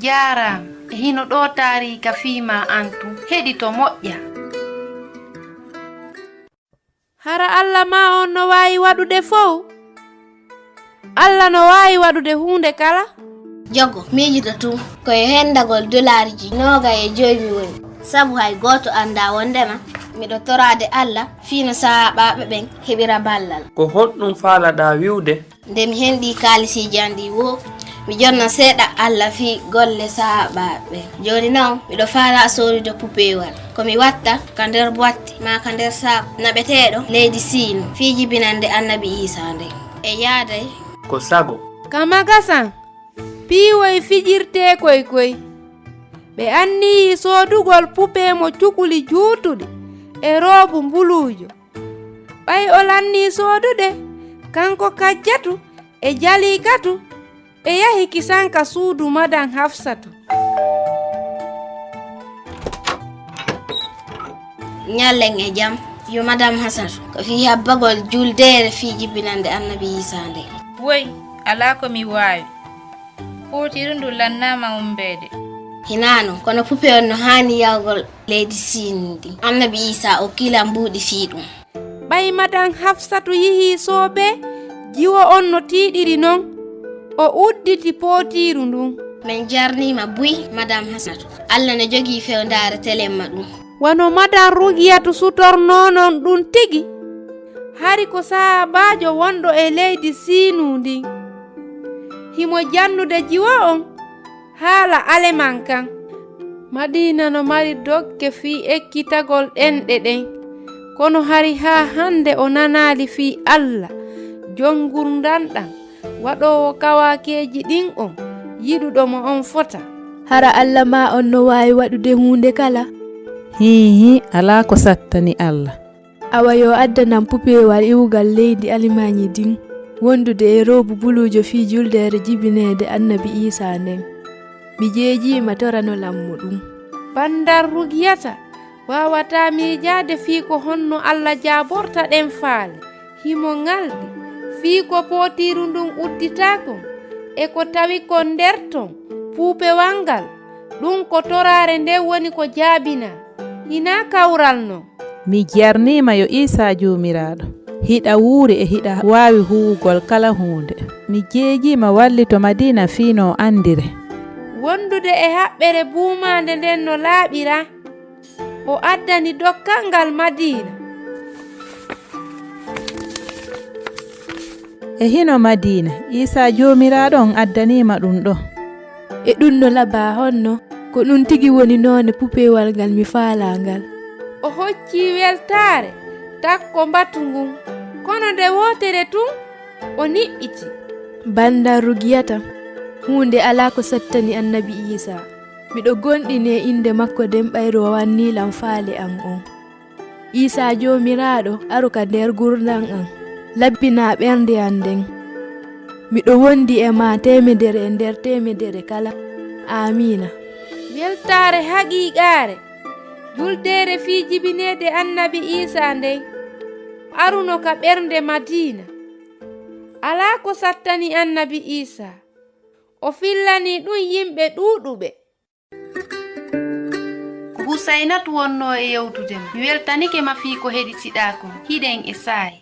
Jaram, hino ɗo taarika fiima antu heɗi to moƴƴa. Hara Allah ma on no waawi waɗude fow? Allah no waawi waɗude huunde kala? Jogo miijito tun koye hendagol $5 mi woni. Sabu hay gooto annda wondema miɗo torade Allah fiino sahaɓaɓe ɓen heɓira ballal. Ko honɗum faalaɗa wiwde? Nde mi henɗi kaalisiji andi wo mi jonna seeɗa Allah fi golle sahaɓaɓe. Joni noon miɗo faala sorude pupewal ko mi watta ka nder boitte ma ka nder saako naɓeteɗo leydi Sinu fi jibinande Annabi Isa nde e yaaday ko sago. Kama gasan piiwoy fijirte koy ɓe anniyi soodugol pupe mo cukuli juutuɗi e roobu mbuluujo. ɓay o lanni soodude kanko kajjatu e jalikatu ɓe yahi kisanka suudu madan Hafsatu. Nyallen e jam yo madam Hassatu ko fi habbagol juldere fi jibinande Annabi Isa nde. Woy ala ko mi waawi huutiru ndu lannama umbeede. Hinano kono pupe on no hani yawgol leydi Sinu ndi Annabi Isa o kila mbuuɗi fi ɗum. ɓay madan Hafsatu yihi soobe jiwo on no tiiɗiri non o udditi pootiru ndun. Min jarnima buy madam Hassatu Allah ne jogii fewndare telemma ɗum. Wano madan Rugiyatu sutornonon ɗum tigi hari ko sahabajo wonɗo e leydi Sinu ndin himo jannude jiwo on haala aleman kan. Madina no mari dogge fi ekkitagol ɗenɗe ɗen kono hari ha hande o nanali fi Allah jongurdanɗam waɗowo kawakeji ɗin on yiɗuɗo mo on fota. Hara Allah ma on no waawi waɗude huunde kala? Hihi ala ko sattani Allah. Awa yo addanam pupewal iwugal leydi alimañi din wondude e roobu buluujo fi juldere jibinede Annabi Isa nden. Mi jeejima torano lammu ɗum. Bandar Rugiyata wawata miijaade fii ko honno Allah jaaborta ɗen faale himo ngalɗi fii ko pootiru ndun udditaakon e ko tawi kon nder ton puupewal ngal ɗum ko torare nde woni ko jaabina hina kawral no. Mi jarnima yo Isa jomiraɗo hiɗa wuuri e hiɗa waawi huwugol kala hunde. Mi jeejima wallito Madina fiino andire wondude e haɓɓere buumande nden no laaɓira o addani dokkal ngal Madina. e hino Madina Isa jomiraɗo on addanima ɗum ɗo. E ɗum no laba honno ko ɗum tigi woni noone pupewal ngal mi faala ngal. O hocci weltare takko mbatu ngun kono nde wotere tun o niɓɓiti. Bandar Rugiyata hunde ala ko sattani Annabi Isa. Miɗo gonɗine inde makko nden ɓayro wannilam faale an on. Isa jomiraɗo aru ka nder gurdam an labbina ɓernde an nden. Miɗo wondi e ma temedere e nder temedere kala. Amina. Weltare haqiqare juldere fi jibinede Annabi Isa nden aruno ka ɓernde Madina. Ala ko sattani Annabi Isa o fillani ɗum yimɓe ɗuɗuɓe. Husainatu wonno e yewtudema mi weltanike ma fii ko heɗitiɗa kon hiɗen e saayi.